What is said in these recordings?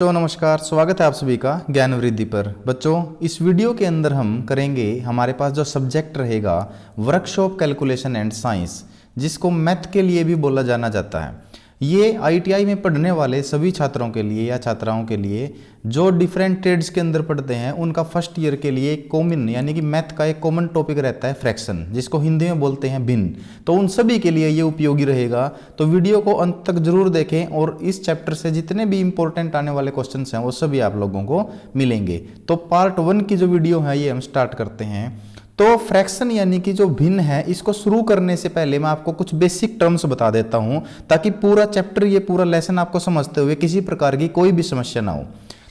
तो नमस्कार, स्वागत है आप सभी का ज्ञान वृद्धि पर। बच्चों, इस वीडियो के अंदर हम करेंगे, हमारे पास जो सब्जेक्ट रहेगा वर्कशॉप कैलकुलेशन एंड साइंस, जिसको मैथ के लिए भी बोला जाना जाता है। ये आईटीआई में पढ़ने वाले सभी छात्रों के लिए या छात्राओं के लिए जो डिफरेंट ट्रेड्स के अंदर पढ़ते हैं, उनका फर्स्ट ईयर के लिए कॉमन यानी कि मैथ का एक कॉमन टॉपिक रहता है फ्रैक्शन, जिसको हिंदी में बोलते हैं भिन्न। तो उन सभी के लिए ये उपयोगी रहेगा। तो वीडियो को अंत तक जरूर देखें और इस चैप्टर से जितने भी इंपॉर्टेंट आने वाले क्वेश्चन हैं वो सभी आप लोगों को मिलेंगे। तो पार्ट 1 की जो वीडियो है ये हम स्टार्ट करते हैं। तो फ्रैक्शन यानी कि जो भिन्न है, इसको शुरू करने से पहले मैं आपको कुछ बेसिक टर्म्स बता देता हूं, ताकि पूरा चैप्टर, ये पूरा लेसन आपको समझते हुए किसी प्रकार की कोई भी समस्या ना हो।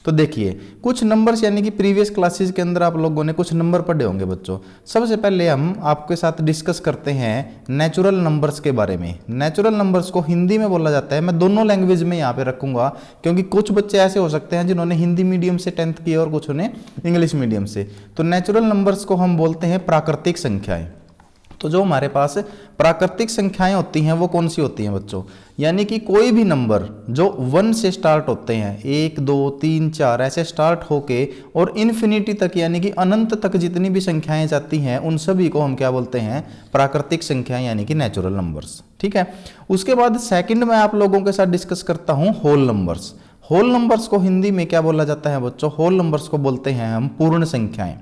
तो देखिए, कुछ नंबर्स यानी कि प्रीवियस क्लासेस के अंदर आप लोगों ने कुछ नंबर पढ़े होंगे बच्चों। सबसे पहले हम आपके साथ डिस्कस करते हैं नेचुरल नंबर्स के बारे में। नेचुरल नंबर्स को हिंदी में बोला जाता है, मैं दोनों लैंग्वेज में यहाँ पे रखूंगा, क्योंकि कुछ बच्चे ऐसे हो सकते हैं जिन्होंने हिंदी मीडियम से 10th किया और कुछ ने इंग्लिश मीडियम से। तो नेचुरल नंबर्स को हम बोलते हैं प्राकृतिक संख्याएं। तो जो हमारे पास प्राकृतिक संख्याएं होती हैं वो कौन सी होती हैं बच्चों? यानी कि कोई भी नंबर जो 1 से स्टार्ट होते हैं, 1 2 3 4 ऐसे स्टार्ट होके और इन्फिनिटी तक यानी कि अनंत तक जितनी भी संख्याएं जाती हैं, उन सभी को हम क्या बोलते हैं? प्राकृतिक संख्याएं यानी कि नेचुरल नंबर्स। ठीक है। उसके बाद सेकंड में आप लोगों के साथ डिस्कस करता हूं होल नंबर्स। होल नंबर्स को हिंदी में क्या बोला जाता है बच्चों? होल नंबर्स को बोलते हैं हम पूर्ण संख्याएं।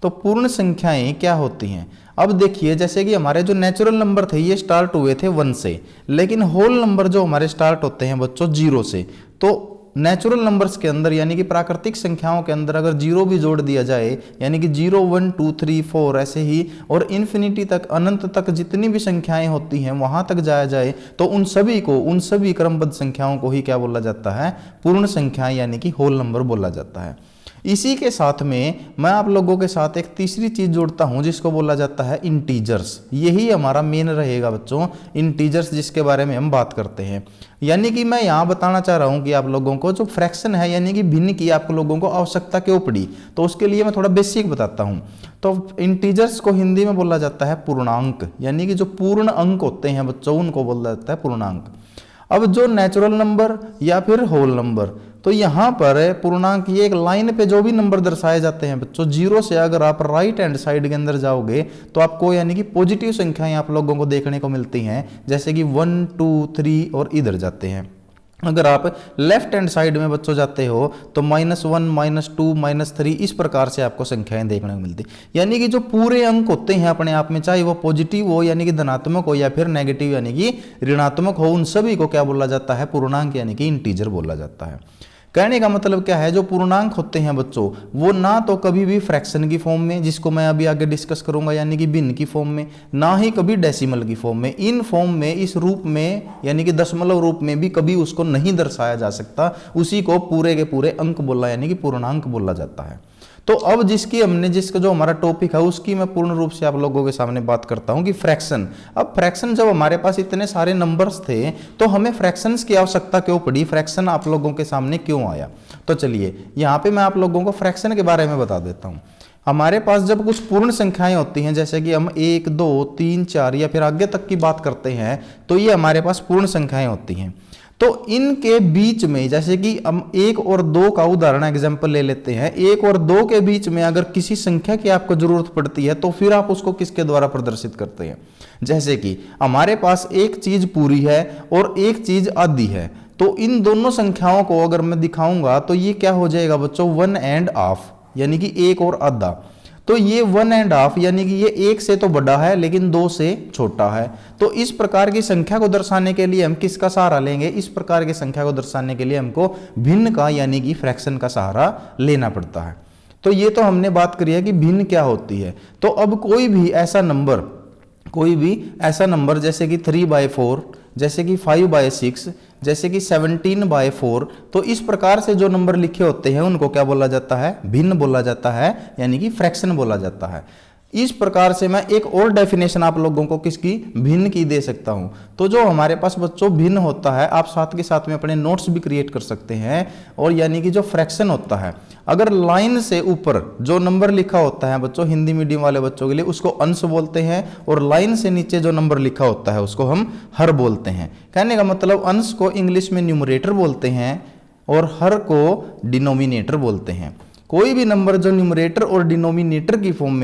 तो पूर्ण संख्याएं क्या होती हैं? अब देखिए, जैसे कि हमारे जो नेचुरल नंबर थे ये स्टार्ट हुए थे 1 से, लेकिन होल नंबर जो हमारे स्टार्ट होते हैं बच्चों 0 से। तो नेचुरल नंबर्स के अंदर यानी कि प्राकृतिक संख्याओं के अंदर अगर 0 भी जोड़ दिया जाए, यानी कि 0 1 2 3 4 ऐसे ही और इन्फिनिटी तक, अनंत तक जितनी भी संख्याएं होती हैं वहां तक जाया जाए, तो उन सभी क्रमबद्ध संख्याओं को ही क्या बोला जाता है? पूर्ण संख्याएं यानी कि होल नंबर बोला जाता है। इसी के साथ में मैं आप लोगों के साथ एक तीसरी चीज जोड़ता हूं, जिसको बोला जाता है इंटीजर्स। यही हमारा मेन रहेगा बच्चों, इंटीजर्स, जिसके बारे में हम बात करते हैं। यानी कि मैं यहां बताना चाह रहा हूं कि आप लोगों को जो फ्रैक्शन है यानी कि भिन्न की आप लोगों को आवश्यकता क्यों पड़ी, तो उसके लिए मैं थोड़ा बेसिक बताता हूं। तो इंटीजर्स को हिंदी में बोला जाता है पूर्णांक, यानी कि जो पूर्ण अंक होते हैं बच्चों, उनको बोला जाता है पूर्णांक। अब जो नेचुरल नंबर या फिर होल नंबर, तो यहां पर पूर्णांक, ये एक लाइन पे जो भी नंबर दर्शाए जाते हैं बच्चों, 0 से अगर आप राइट हैंड साइड के अंदर जाओगे तो आपको यानी कि पॉजिटिव संख्याएं आप लोगों को देखने को मिलती हैं, जैसे कि 1 2 3 और इधर जाते हैं। अगर आप लेफ्ट हैंड साइड में बच्चों जाते हो तो -1 -2 -3 इस प्रकार से आपको संख्याएं देखने को मिलती। यानी कि जो पूरे अंक होते हैं अपने आप में, चाहे वो पॉजिटिव हो यानी कि धनात्मक हो या फिर नेगेटिव यानी कि ऋणात्मक हो, उन सभी को क्या बोला जाता है? पूर्णांक यानी कि इंटीजर बोला जाता है। कहने का मतलब क्या है? जो पूर्णांक होते हैं बच्चों, वो ना तो कभी भी फ्रैक्शन की फॉर्म में, जिसको मैं अभी आगे डिस्कस करूंगा, यानी कि भिन्न की फॉर्म में, ना ही कभी डेसिमल की फॉर्म में। इन फॉर्म में, इस रूप में यानी कि दशमलव रूप में भी कभी उसको नहीं दर्शाया जा सकता। उसी को पूरे के पूरे अंक बोला यानी कि पूर्णांक बोला जाता है। तो अब जिसका जो हमारा टॉपिक है उसकी मैं पूर्ण रूप से आप लोगों के सामने बात करता हूं कि फ्रैक्शन। अब फ्रैक्शन, जब हमारे पास इतने सारे नंबर्स थे तो हमें फ्रैक्शंस की आवश्यकता क्यों पड़ी? फ्रैक्शन आप लोगों के सामने क्यों आया? तो चलिए, यहां पे मैं आप लोगों को फ्रैक्शन के बारे में बता देता हूं। हमारे पास जब कुछ पूर्ण संख्याएं होती हैं, जैसे कि हम 1 2 3 4 या फिर आगे तक की बात करते हैं, तो ये हमारे पास पूर्ण संख्याएं होती हैं। तो इनके बीच में, जैसे कि हम 1 और 2 का उदाहरण एग्जांपल ले लेते हैं, 1 और 2 के बीच में अगर किसी संख्या की आपको जरूरत पड़ती है तो फिर आप उसको किसके द्वारा प्रदर्शित करते हैं? जैसे कि हमारे पास एक चीज पूरी है और एक चीज आधी है, तो इन दोनों संख्याओं को अगर मैं दिखाऊंगा तो ये क्या हो जाएगा बच्चों? 1 एंड हाफ, यानी कि 1 और आधा। तो ये 1 एंड हाफ यानी कि ये 1 से तो बड़ा है लेकिन 2 से छोटा है। तो इस प्रकार की संख्या को दर्शाने के लिए हम किसका सहारा लेंगे? इस प्रकार की संख्या को दर्शाने के लिए हमको भिन्न का यानी कि फ्रैक्शन का सहारा लेना पड़ता है। तो ये तो हमने बात करी है कि भिन्न क्या होती है। तो अब कोई भी ऐसा नंबर जैसे कि 3/4, जैसे कि 5/6, जैसे कि 17/4, तो इस प्रकार से जो नंबर लिखे होते हैं उनको क्या बोला जाता है? भिन्न बोला जाता है, यानी कि फ्रैक्शन बोला जाता है। इस प्रकार से मैं एक और डेफिनेशन आप लोगों को किसकी? भिन्न की दे सकता हूं। तो जो हमारे पास बच्चों भिन्न होता है, आप साथ के साथ में अपने नोट्स भी क्रिएट कर सकते हैं। और यानी कि जो फ्रैक्शन होता है, अगर लाइन से ऊपर जो नंबर लिखा होता है बच्चों, हिंदी मीडियम वाले बच्चों के लिए उसको अंश बोलते हैं, और लाइन से नीचे जो नंबर लिखा होता है उसको हम हर बोलते हैं। कहने का मतलब अंश को इंग्लिश में न्यूमरेटर बोलते हैं और हर को डिनोमिनेटर बोलते हैं। कोई भी नंबर जो न्यूमरेटर और डिनोमिनेटर की फॉर्म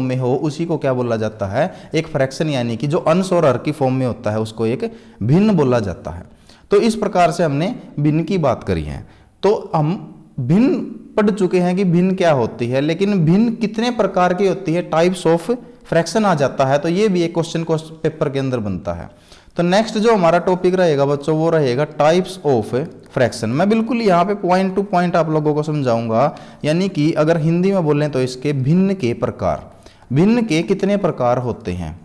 में हो उसी को क्या बोला जाता है, एक फ्रैक्शन, यानी कि जो अंश और हर की फॉर्म में होता है उसको एक भिन्न बोला जाता है। तो इस प्रकार से हमने भिन्न की बात करी है। तो हम भिन्न पढ़ चुके हैं कि भिन्न क्या होती है, लेकिन भिन्न कितने प्रकार की होती है, टाइप्स ऑफ फ्रैक्शन आ जाता है। तो ये भी एक क्वेश्चन पेपर के अंदर बनता है। तो नेक्स्ट जो हमारा टॉपिक रहेगा बच्चों वो रहेगा टाइप्स ऑफ फ्रैक्शन। मैं बिल्कुल यहाँ पे पॉइंट टू पॉइंट आप लोगों को समझाऊंगा, यानी कि अगर हिंदी में बोलें तो इसके भिन्न के प्रकार, भिन्न के कितने प्रकार होते हैं।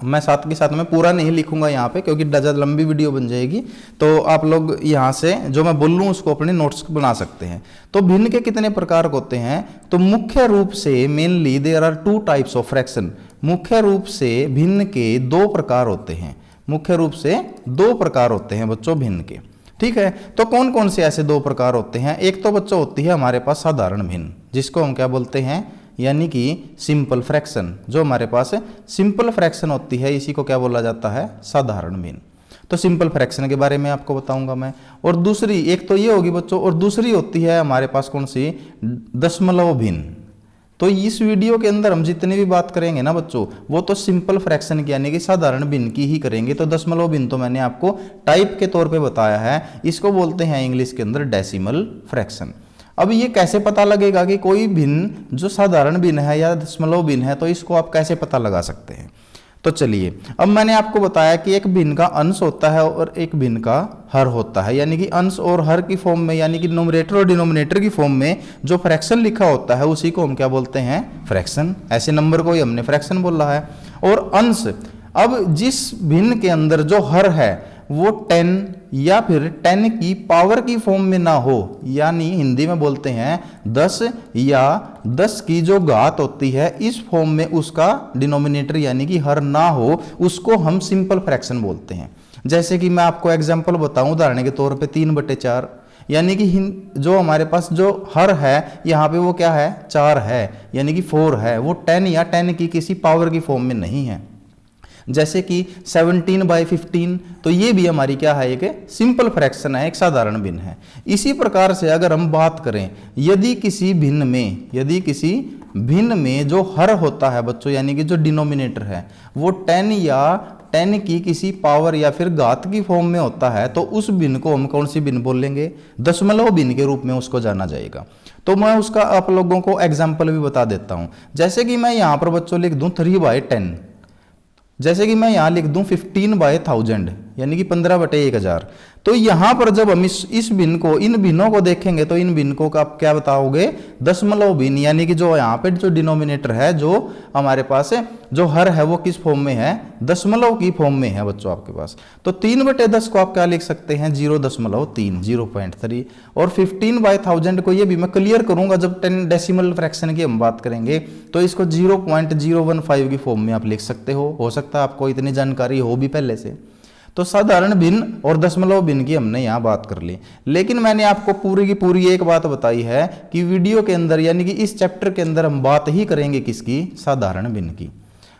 मैं साथ के साथ में पूरा नहीं लिखूंगा यहाँ पे क्योंकि ज़्यादा लंबी वीडियो बन जाएगी, तो आप लोग यहाँ से जो मैं बोल लूँ उसको अपने नोट्स बना सकते हैं। तो भिन्न के कितने प्रकार होते हैं, तो मुख्य रूप से mainly there are 2 types of fraction. मुख्य रूप से भिन्न के 2 प्रकार होते हैं, मुख्य रूप से 2 प्रकार होते हैं बच्चों भिन्न के। ठीक है, तो कौन कौन से ऐसे 2 प्रकार होते हैं। एक तो बच्चों होती है हमारे पास साधारण भिन्न, जिसको हम क्या बोलते हैं, यानी कि सिंपल फ्रैक्शन। जो हमारे पास सिंपल फ्रैक्शन होती है इसी को क्या बोला जाता है, साधारण भिन्न। तो सिंपल फ्रैक्शन के बारे में आपको बताऊंगा मैं। और दूसरी, एक तो ये होगी बच्चों, और दूसरी होती है हमारे पास कौन सी, दशमलव भिन्न। तो इस वीडियो के अंदर हम जितनी भी बात करेंगे ना बच्चों, वो तो सिंपल फ्रैक्शन की यानी कि साधारण भिन्न की ही करेंगे। तो दशमलव भिन्न तो मैंने आपको टाइप के तौर पे बताया है, इसको बोलते हैं इंग्लिश के अंदर डेसिमल फ्रैक्शन। अब ये कैसे पता लगेगा कि कोई भिन्न जो साधारण भिन्न है या दशमलव भिन्न है, तो इसको आप कैसे पता लगा सकते हैं। तो चलिए, अब मैंने आपको बताया कि एक भिन्न का अंश होता है और एक भिन्न का हर होता है, यानी कि अंश और हर की फॉर्म में, यानी कि न्यूमरेटर और डिनोमिनेटर की फॉर्म में जो फ्रैक्शन लिखा होता है उसी को हम क्या बोलते हैं, फ्रैक्शन। ऐसे नंबर को ही हमने फ्रैक्शन बोला है। और अंश, अब जिस भिन्न के अंदर जो हर है वो 10 या फिर 10 की पावर की फॉर्म में ना हो, यानी हिंदी में बोलते हैं 10 या 10 की जो घात होती है इस फॉर्म में उसका डिनोमिनेटर यानी कि हर ना हो, उसको हम सिंपल फ्रैक्शन बोलते हैं। जैसे कि मैं आपको एग्जांपल बताऊं, उदाहरण के तौर पे 3/4, यानी कि जो हमारे पास जो हर है यहाँ पे वो क्या है, 4 है, यानी कि 4 है, वो 10 या 10 की किसी पावर की फॉर्म में नहीं है। जैसे कि 17/15, तो ये भी हमारी क्या है, एक सिंपल फ्रैक्शन है, एक साधारण भिन्न है। इसी प्रकार से अगर हम बात करें, यदि किसी भिन्न में जो हर होता है बच्चों, यानी कि जो डिनोमिनेटर है वो 10 या 10 की किसी पावर या फिर घात की फॉर्म में होता है, तो उस भिन्न को हम कौन सी भिन्न बोलेंगे, दशमलव भिन्न के रूप में उसको जाना जाएगा। तो मैं उसका आप लोगों को एग्जाम्पल भी बता देता हूं। जैसे कि मैं यहां पर बच्चों लिख दूं 3/10, जैसे कि मैं यहां लिख दूं 15/1000, यानी कि 15/1000। तो यहां पर जब हम इस भिन्न को, इन भिन्नों को देखेंगे तो इन भिन्न को आप क्या बताओगे, दशमलव भिन्न, यानी कि जो यहाँ पे जो डिनोमिनेटर है, जो हमारे पास है, जो हर है वो किस फॉर्म में है, दशमलव की फॉर्म में है बच्चों आपके पास। तो 3/10 को आप क्या लिख सकते हैं, 0.3, 0.3। और 15/1000 को ये भी मैं क्लियर करूंगा जब 10 डेसिमल फ्रैक्शन की हम बात करेंगे, तो इसको 0.015 की फॉर्म में आप लिख सकते हो सकता है आपको इतनी जानकारी हो भी पहले से। तो साधारण भिन्न और दशमलव भिन्न की हमने यहां बात कर ली, लेकिन मैंने आपको पूरी की पूरी एक बात बताई है कि वीडियो के अंदर, यानी कि इस चैप्टर के अंदर हम बात ही करेंगे किसकी, साधारण भिन्न की।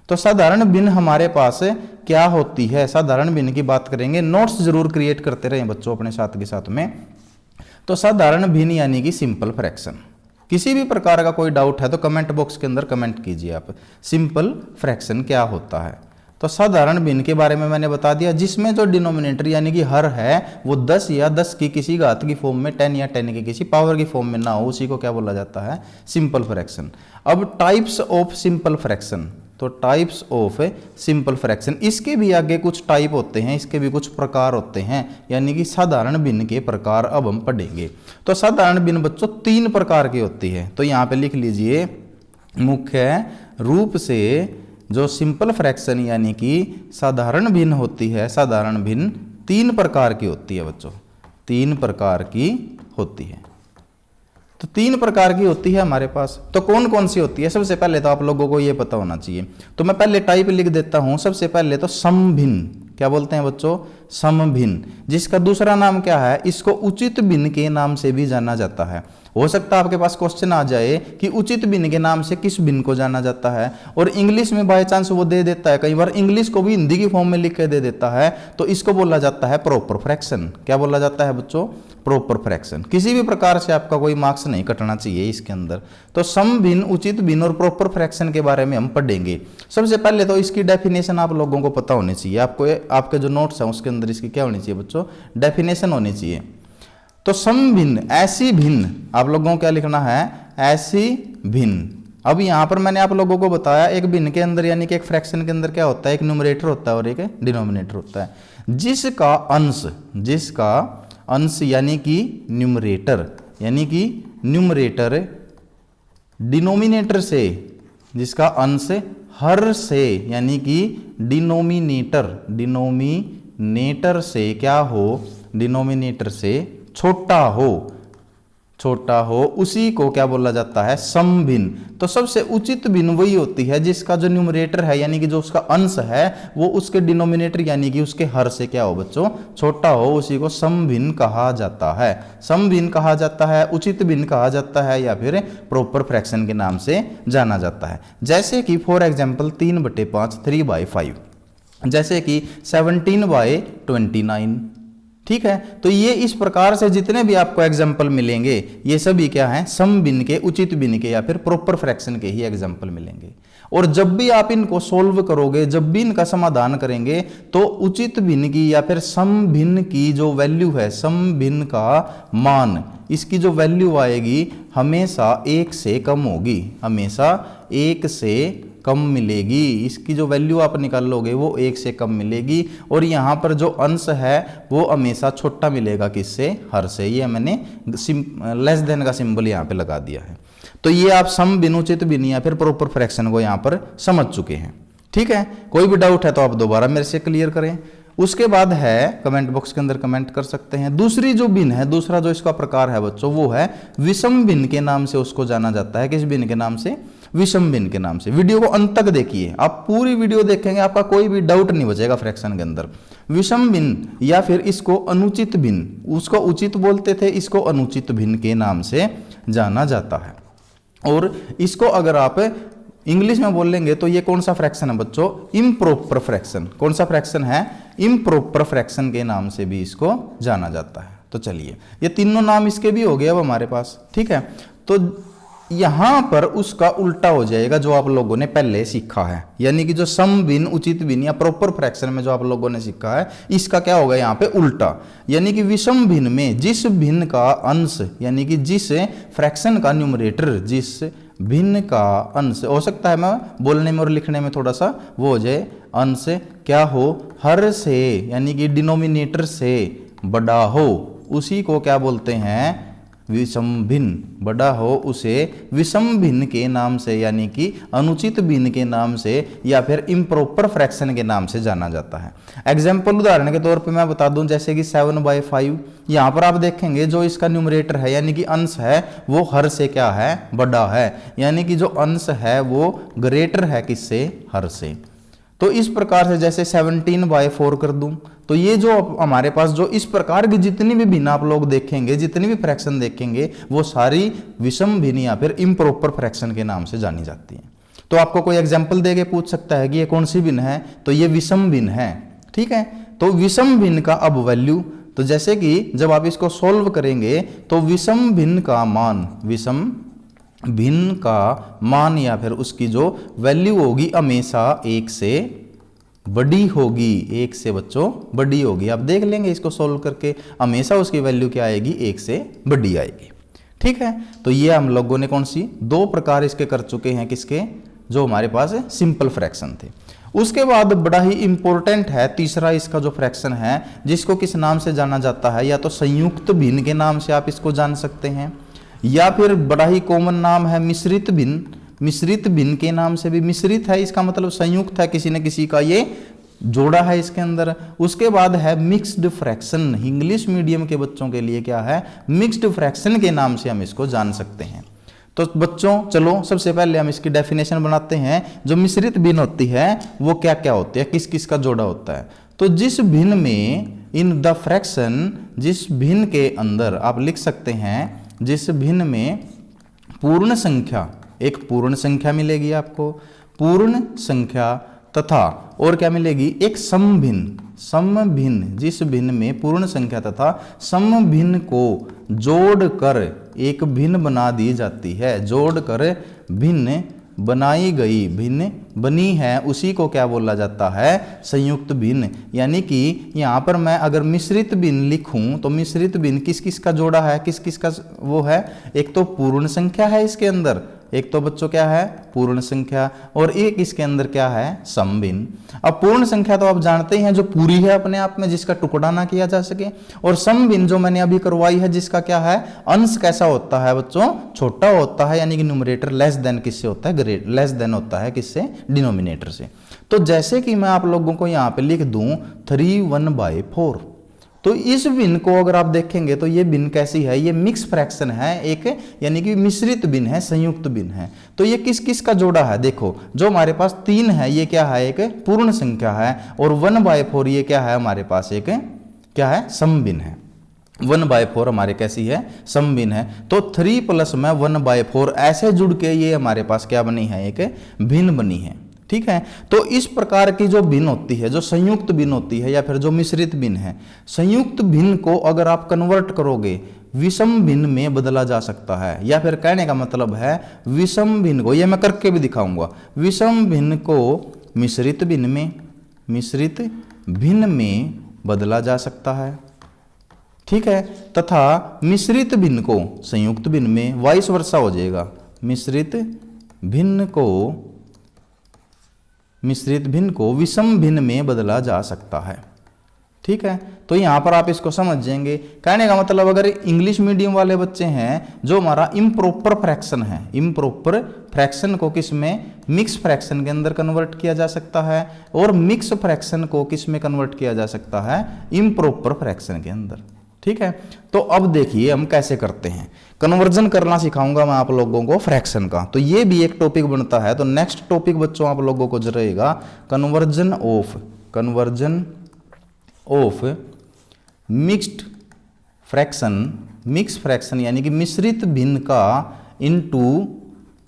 तो साधारण भिन्न हमारे पास क्या होती है, साधारण भिन्न की बात करेंगे। नोट्स जरूर क्रिएट करते रहें बच्चों अपने साथ के साथ में। तो साधारण भिन्न यानी कि सिंपल फ्रैक्शन। किसी भी प्रकार का कोई डाउट है तो कमेंट बॉक्स के अंदर कमेंट कीजिए आप, सिंपल फ्रैक्शन क्या होता है। तो साधारण भिन्न के बारे में मैंने बता दिया, जिसमें जो डिनोमिनेटर यानी कि हर है वो 10 या 10 की किसी घात की फॉर्म में, 10 या 10 की किसी पावर की फॉर्म में ना हो, उसी को क्या बोला जाता है, सिंपल फ्रैक्शन। अब टाइप्स ऑफ सिंपल फ्रैक्शन, तो टाइप्स ऑफ सिंपल फ्रैक्शन, इसके भी आगे कुछ टाइप होते हैं, इसके भी कुछ प्रकार होते हैं, यानी कि साधारण भिन्न के प्रकार अब हम पढ़ेंगे। तो साधारण भिन्न बच्चों 3 प्रकार की होती है। तो यहाँ पे लिख लीजिए, मुख्य रूप से जो सिंपल फ्रैक्शन यानी कि साधारण भिन्न होती है, साधारण भिन्न 3 प्रकार की होती है बच्चों, 3 प्रकार की होती है। तो 3 प्रकार की होती है हमारे पास। तो कौन कौन सी होती है, सबसे पहले तो आप लोगों को ये पता होना चाहिए। तो मैं पहले टाइप लिख देता हूं। सबसे पहले तो समभिन्न, क्या बोलते हैं बच्चों, समभिन्न, जिसका दूसरा नाम क्या है, इसको उचित भिन्न के नाम से भी जाना जाता है। हो सकता है आपके पास क्वेश्चन आ जाए कि उचित भिन्न के नाम से किस भिन्न को जाना जाता है, और इंग्लिश में बाय चांस वो दे देता है, कई बार इंग्लिश को भी हिंदी की फॉर्म में लिख के दे देता है, तो इसको बोला जाता है प्रॉपर फ्रैक्शन। क्या बोला जाता है बच्चों, प्रॉपर फ्रैक्शन। किसी भी प्रकार से आपका कोई मार्क्स नहीं कटना चाहिए इसके अंदर। तो समभिन्न, उचित भिन्न और प्रॉपर फ्रैक्शन के बारे में हम पढ़ेंगे। सबसे पहले तो इसकी डेफिनेशन आप लोगों को पता होनी चाहिए। आपको आपके जो नोट्स हैं उसके अंदर इसकी क्या होनी चाहिए बच्चों, डेफिनेशन होनी चाहिए। तो समभिन्न, ऐसी भिन्न, आप लोगों को क्या लिखना है, ऐसी भिन्न। अब यहां पर मैंने आप लोगों को बताया एक भिन्न के अंदर यानी कि एक फ्रैक्शन के अंदर क्या होता है, एक न्यूमरेटर होता है और एक डिनोमिनेटर होता है। जिसका अंश यानी कि न्यूमरेटर डिनोमिनेटर से, जिसका अंश हर से यानी कि डिनोमिनेटर से क्या हो, डिनोमिनेटर से छोटा हो, उसी को क्या बोला जाता है, समभिन्न। तो सबसे उचित भिन्न वही होती है जिसका जो न्यूमरेटर है यानी कि जो उसका अंश है वो उसके डिनोमिनेटर यानी कि उसके हर से क्या हो बच्चों, छोटा हो, उसी को समभिन्न कहा जाता है। समभिन्न कहा जाता है, उचित भिन्न कहा जाता है, या फिर प्रॉपर फ्रैक्शन के नाम से जाना जाता है। जैसे कि फॉर एग्जाम्पल 3/5 3/5, जैसे कि 17/29। ठीक है, तो ये इस प्रकार से जितने भी आपको एग्जाम्पल मिलेंगे ये सभी क्या हैं, समभिन्न के, उचित भिन्न के या फिर प्रॉपर फ्रैक्शन के ही एग्जाम्पल मिलेंगे। और जब भी आप इनको सोल्व करोगे, जब भी इनका समाधान करेंगे, तो उचित भिन्न की या फिर समभिन्न की जो वैल्यू है, समभिन्न का मान, इसकी जो वैल्यू आएगी हमेशा 1 से कम होगी, हमेशा 1 से कम मिलेगी। इसकी जो वैल्यू आप निकालोगे वो 1 से कम मिलेगी। और यहाँ पर जो अंश है वो हमेशा छोटा मिलेगा, किससे, हर से। ये मैंने लेस देन का सिंबल यहाँ पे लगा दिया है। तो ये आप समभिन्न, उचित भिन्न या फिर प्रॉपर फ्रैक्शन को यहाँ पर समझ चुके हैं। ठीक है, कोई भी डाउट है तो आप दोबारा मेरे से क्लियर करें। उसके बाद है, कमेंट बॉक्स के अंदर कमेंट कर सकते हैं। दूसरी जो भिन्न है, दूसरा जो इसका प्रकार है बच्चों, वो है विषम भिन्न के नाम से उसको जाना जाता है। किस भिन्न के नाम से, विषम भिन्न के नाम से। वीडियो को अंत तक देखिए, आप पूरी वीडियो देखेंगे, आपका कोई भी डाउट नहीं बचेगा फ्रैक्शन के अंदर। विषम भिन्न या फिर इसको अनुचित भिन्न, उसको उचित बोलते थे, इसको अनुचित भिन्न के नाम से जाना जाता है। और इसको अगर आप इंग्लिश में बोलेंगे तो ये कौन सा फ्रैक्शन है बच्चों, इम्प्रॉपर फ्रैक्शन। कौन सा फ्रैक्शन है, इम्प्रॉपर फ्रैक्शन के नाम से भी इसको जाना जाता है। तो चलिए, ये तीनों नाम इसके भी हो गए अब हमारे पास। ठीक है, तो यहां पर उसका उल्टा हो जाएगा जो आप लोगों ने पहले सीखा है, यानी कि जो समभिन्न, उचित भिन्न या प्रॉपर फ्रैक्शन में जो आप लोगों ने सीखा है, इसका क्या होगा यहाँ पे उल्टा। यानी कि विषम भिन्न में जिस भिन्न का अंश, यानी कि जिस फ्रैक्शन का न्यूमरेटर, जिस भिन्न का अंश, हो सकता है मैं बोलने में और लिखने में थोड़ा सा वो हो जाए, अंश क्या हो, हर से यानी कि डिनोमिनेटर से बड़ा हो, उसी को क्या बोलते हैं, विषम भिन्न। बड़ा हो उसे विषम भिन्न के नाम से यानी कि अनुचित भिन्न के नाम से या फिर इम्प्रॉपर फ्रैक्शन के नाम से जाना जाता है। एग्जाम्पल उदाहरण के तौर पे मैं बता दूं, जैसे कि 7/5, यहाँ पर आप देखेंगे जो इसका न्यूमरेटर है यानी कि अंश है वो हर से क्या है, बड़ा है, यानी कि जो अंश है वो ग्रेटर है किससे, हर से। तो इस प्रकार से जैसे 17/4 कर दूं, तो ये जो हमारे पास जो इस प्रकार की जितनी भी भिन्न आप लोग देखेंगे, जितनी भी फ्रैक्शन देखेंगे, वो सारी विषम भिन्न या फिर इम्प्रॉपर फ्रैक्शन के नाम से जानी जाती है। तो आपको कोई एग्जाम्पल देके पूछ सकता है कि ये कौन सी भिन्न है, तो ये विषम भिन्न है। ठीक है, तो विषम भिन्न का अब वैल्यू, तो जैसे कि जब आप इसको सोल्व करेंगे तो विषम भिन्न का मान, विषम भिन्न का मान या फिर उसकी जो वैल्यू होगी हमेशा 1 से बड़ी होगी, 1 से बच्चों बड़ी होगी। आप देख लेंगे इसको सोल्व करके, हमेशा उसकी वैल्यू क्या आएगी, 1 से बड़ी आएगी। ठीक है, तो ये हम लोगों ने कौन सी 2 प्रकार इसके कर चुके हैं, किसके, जो हमारे पास सिंपल फ्रैक्शन थे। उसके बाद बड़ा ही इंपॉर्टेंट है तीसरा इसका जो फ्रैक्शन है, जिसको किस नाम से जाना जाता है, या तो संयुक्त भिन्न के नाम से आप इसको जान सकते हैं, या फिर बड़ा ही कॉमन नाम है मिश्रित भिन्न। मिश्रित भिन्न के नाम से भी, मिश्रित है इसका मतलब संयुक्त है, किसी न किसी का ये जोड़ा है इसके अंदर। उसके बाद है मिक्स्ड फ्रैक्शन, इंग्लिश मीडियम के बच्चों के लिए क्या है, मिक्स्ड फ्रैक्शन के नाम से हम इसको जान सकते हैं। तो बच्चों चलो सबसे पहले हम इसकी डेफिनेशन बनाते हैं। जो मिश्रित भिन्न होती है वो क्या क्या होती है, किस किस का जोड़ा होता है। तो जिस भिन्न में इन द फ्रैक्शन, जिस भिन्न के अंदर आप लिख सकते हैं, जिस भिन्न में पूर्ण संख्या, एक पूर्ण संख्या मिलेगी आपको, पूर्ण संख्या तथा और क्या मिलेगी, एक समभिन्न, समभिन्न, जिस भिन्न में पूर्ण संख्या तथा समभिन्न को जोड़कर एक भिन्न बना दी जाती है, जोड़कर भिन्न बनाई गई, भिन्न बनी है, उसी को क्या बोला जाता है, संयुक्त भिन्न। यानी कि यहाँ पर मैं अगर मिश्रित भिन्न लिखूं तो मिश्रित भिन्न किस किस का जोड़ा है, किस किस का वो है, एक तो पूर्ण संख्या है इसके अंदर, एक तो बच्चों क्या है, पूर्ण संख्या, और एक इसके अंदर क्या है, समभिन्न। अब पूर्ण संख्या तो आप जानते ही हैं जो पूरी है अपने आप में, जिसका टुकड़ा ना किया जा सके, और समभिन्न जो मैंने अभी करवाई है, जिसका क्या है, अंश कैसा होता है बच्चों, छोटा होता है, यानी कि न्यूमरेटर लेस देन किससे होता है, ग्रेट लेस देन होता है किससे, डिनोमिनेटर से। तो जैसे कि मैं आप लोगों को यहाँ पे लिख दूं 3/1/4, तो इस भिन्न को अगर आप देखेंगे तो ये भिन्न कैसी है, ये मिक्स फ्रैक्शन है एक, यानी कि मिश्रित भिन्न है, संयुक्त भिन्न है। तो ये किस किस का जोड़ा है, देखो जो हमारे पास 3 है ये क्या है, एक पूर्ण संख्या है, और 1/4 ये क्या है हमारे पास, एक क्या है, समभिन्न है। 1/4 हमारे कैसी है, समभिन्न है। तो 3 + 1/4 ऐसे जुड़ के ये हमारे पास क्या बनी है, एक भिन्न बनी है। ठीक है, तो इस प्रकार की जो भिन्न होती है, जो संयुक्त भिन्न होती है या फिर जो मिश्रित भिन्न है, संयुक्त भिन्न को अगर आप कन्वर्ट करोगे विषम भिन्न में बदला जा सकता है, या फिर कहने का मतलब है विषम भिन्न को, ये मैं करके भी दिखाऊंगा, विषम भिन्न को मिश्रित भिन्न में, मिश्रित भिन्न में बदला जा सकता है। ठीक है, तथा मिश्रित भिन्न को संयुक्त भिन्न में, वाइस वर्सा हो जाएगा, मिश्रित भिन्न को विषम भिन्न में बदला जा सकता है। ठीक है, तो यहां पर आप इसको समझ जाएंगे। कहने का मतलब अगर इंग्लिश मीडियम वाले बच्चे हैं, जो हमारा इम्प्रॉपर फ्रैक्शन है, इम्प्रॉपर फ्रैक्शन को किस में, मिक्स फ्रैक्शन के अंदर कन्वर्ट किया जा सकता है, और मिक्स फ्रैक्शन को किस में कन्वर्ट किया जा सकता है, इम्प्रॉपर फ्रैक्शन के अंदर। ठीक है, तो अब देखिए हम कैसे करते हैं, कन्वर्जन करना सिखाऊंगा मैं आप लोगों को फ्रैक्शन का, तो ये भी एक टॉपिक बनता है। तो नेक्स्ट टॉपिक बच्चों आप लोगों को जो रहेगा, conversion of mixed fraction, mix fraction यानी कि मिश्रित भिन्न का into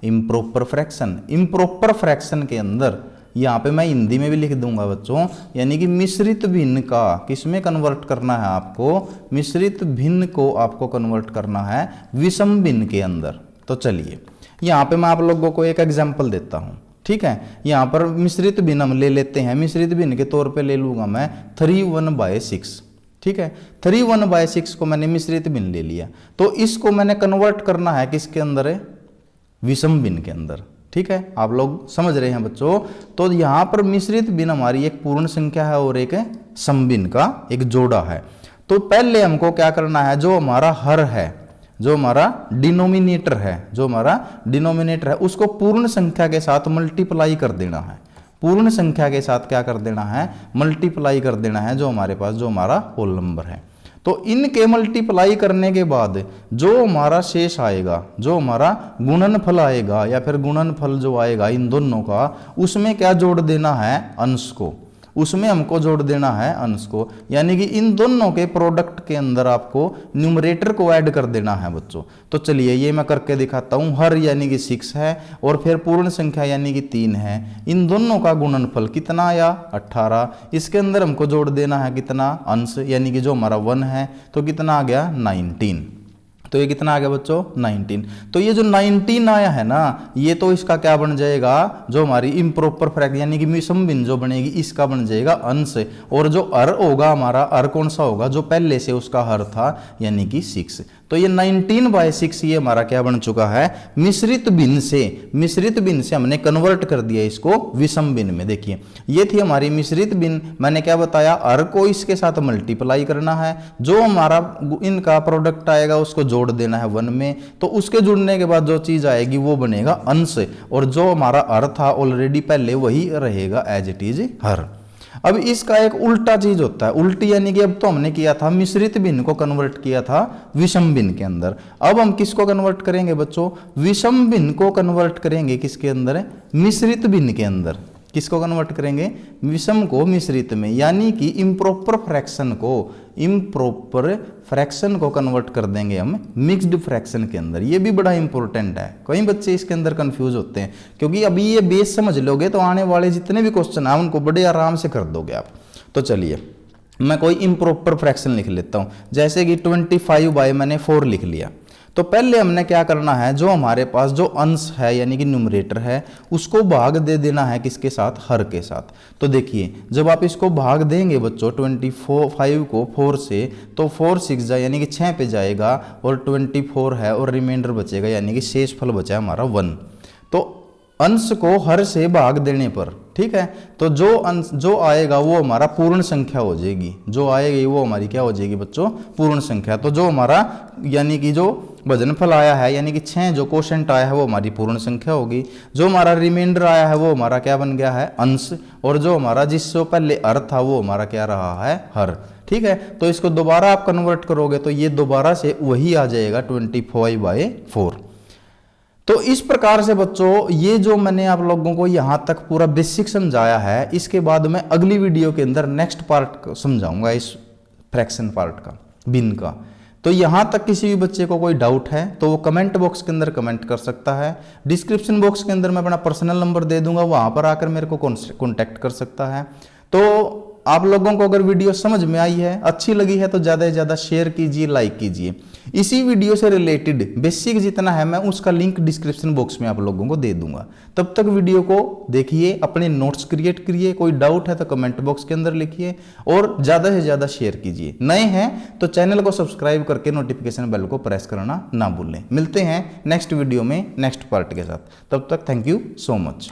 improper fraction, improper fraction के अंदर, यहाँ पे मैं हिंदी में भी लिख दूंगा बच्चों, यानी कि मिश्रित भिन्न का किस में कन्वर्ट करना है आपको, मिश्रित भिन्न को आपको कन्वर्ट करना है विषम भिन्न के अंदर। तो चलिए यहाँ पे मैं आप लोगों को एक एग्जांपल देता हूँ। ठीक है, यहाँ पर मिश्रित भिन्न हम ले लेते हैं, मिश्रित भिन्न के तौर पे ले लूंगा मैं 3/1/6। ठीक है, 3/1/6 को मैंने मिश्रित भिन्न ले लिया, तो इसको मैंने कन्वर्ट करना है किसके अंदर है, विषम भिन्न के अंदर। ठीक है, आप लोग समझ रहे हैं बच्चों। तो यहाँ पर मिश्रित भिन्न हमारी एक पूर्ण संख्या है और एक समभिन्न का एक जोड़ा है। तो पहले हमको क्या करना है, जो हमारा हर है, जो हमारा डिनोमिनेटर है, जो हमारा डिनोमिनेटर है, उसको पूर्ण संख्या के साथ मल्टीप्लाई कर देना है, पूर्ण संख्या के साथ क्या कर देना है, मल्टीप्लाई कर देना है, जो हमारे पास जो हमारा होल नंबर है। तो इनके मल्टीप्लाई करने के बाद जो हमारा शेष आएगा, जो हमारा गुणनफल आएगा या फिर गुणनफल जो आएगा इन दोनों का, उसमें क्या जोड़ देना है, अंश को, उसमें हमको जोड़ देना है अंश को, यानी कि इन दोनों के प्रोडक्ट के अंदर आपको न्यूमरेटर को ऐड कर देना है बच्चों। तो चलिए ये मैं करके दिखाता हूँ। हर यानी कि 6 है और फिर पूर्ण संख्या यानी कि 3 है, इन दोनों का गुणनफल कितना आया 18, इसके अंदर हमको जोड़ देना है कितना, अंश, यानी कि जो हमारा 1 है, तो कितना आ गया 19। तो ये कितना आ गया बच्चों 19। तो ये जो 19 आया है ना, ये तो इसका क्या बन जाएगा, जो हमारी इम्प्रॉपर फ्रैक्शन यानी कि विषम भिन्न जो बनेगी इसका बन जाएगा अंश, और जो हर होगा हमारा, हर कौन सा होगा, जो पहले से उसका हर था यानी कि 6। तो ये 19/6 ये हमारा क्या बन चुका है, मिश्रित भिन्न से, मिश्रित भिन्न से हमने कन्वर्ट कर दिया इसको विषम भिन्न में। देखिए ये थी हमारी मिश्रित भिन्न, मैंने क्या बताया, हर को इसके साथ मल्टीप्लाई करना है, जो हमारा इनका प्रोडक्ट आएगा उसको जोड़ देना है 1 में, तो उसके जुड़ने के बाद जो चीज आएगी वो बनेगा अंश, और जो हमारा हर था ऑलरेडी पहले वही रहेगा एज इट इज हर। अब इसका एक उल्टा चीज होता है, उल्टी यानी कि अब तो हमने किया था मिश्रित भिन्न को कन्वर्ट किया था विषम भिन्न के अंदर, अब हम किसको कन्वर्ट करेंगे बच्चों, विषम भिन्न को कन्वर्ट करेंगे किसके अंदर, मिश्रित भिन्न के अंदर। किसको कन्वर्ट करेंगे? विषम को मिश्रित में, यानी कि इम्प्रॉपर फ्रैक्शन को कन्वर्ट कर देंगे हम मिक्स्ड फ्रैक्शन के अंदर। ये भी बड़ा इंपॉर्टेंट है, कई बच्चे इसके अंदर कंफ्यूज होते हैं, क्योंकि अभी ये बेस समझ लोगे तो आने वाले जितने भी क्वेश्चन हैं उनको बड़े आराम से कर दोगे आप। तो चलिए मैं कोई इम्प्रॉपर फ्रैक्शन लिख लेता हूँ, जैसे कि 25 मैंने 4 लिख लिया। तो पहले हमने क्या करना है, जो हमारे पास जो अंश है यानी कि न्यूमरेटर है उसको भाग दे देना है किसके साथ? हर के साथ। तो देखिए जब आप इसको भाग देंगे बच्चों 25 को 4 से, तो 4 6 जा यानी कि 6 पे जाएगा और 24 है और रिमाइंडर बचेगा यानी कि शेष फल बचा हमारा 1। तो अंश को हर से भाग देने पर, ठीक है, तो जो अंश जो आएगा वो हमारा पूर्ण संख्या हो जाएगी, जो आएगी वो हमारी क्या हो जाएगी बच्चों? पूर्ण संख्या। तो जो हमारा यानी कि जो वजनफल आया है यानी कि 6 जो क्वोशेंट आया है वो हमारी पूर्ण संख्या होगी। जो हमारा रिमाइंडर आया है वो हमारा क्या बन गया है? अंश। और जो हमारा जिससे पहले हर था वो हमारा क्या रहा है? हर। ठीक है, तो इसको दोबारा आप कन्वर्ट करोगे तो ये दोबारा से वही आ जाएगा 25/4। तो इस प्रकार से बच्चों ये जो मैंने आप लोगों को यहां तक पूरा बेसिक समझाया है, इसके बाद मैं अगली वीडियो के अंदर नेक्स्ट पार्ट समझाऊंगा इस फ्रैक्शन पार्ट का, भिन्न का। तो यहां तक किसी भी बच्चे को कोई डाउट है तो वो कमेंट बॉक्स के अंदर कमेंट कर सकता है। डिस्क्रिप्शन बॉक्स के अंदर मैं अपना पर्सनल नंबर दे दूंगा, वहां पर आकर मेरे को कॉन्टैक्ट कर सकता है। तो आप लोगों को अगर वीडियो समझ में आई है, अच्छी लगी है, तो ज़्यादा से ज़्यादा शेयर कीजिए, लाइक कीजिए। इसी वीडियो से रिलेटेड बेसिक जितना है मैं उसका लिंक डिस्क्रिप्शन बॉक्स में आप लोगों को दे दूंगा। तब तक वीडियो को देखिए, अपने नोट्स क्रिएट करिए, कोई डाउट है तो कमेंट बॉक्स के अंदर लिखिए और ज़्यादा से ज़्यादा शेयर कीजिए। नए हैं तो चैनल को सब्सक्राइब करके नोटिफिकेशन बेल को प्रेस करना ना भूलें। मिलते हैं नेक्स्ट वीडियो में नेक्स्ट पार्ट के साथ, तब तक थैंक यू सो मच।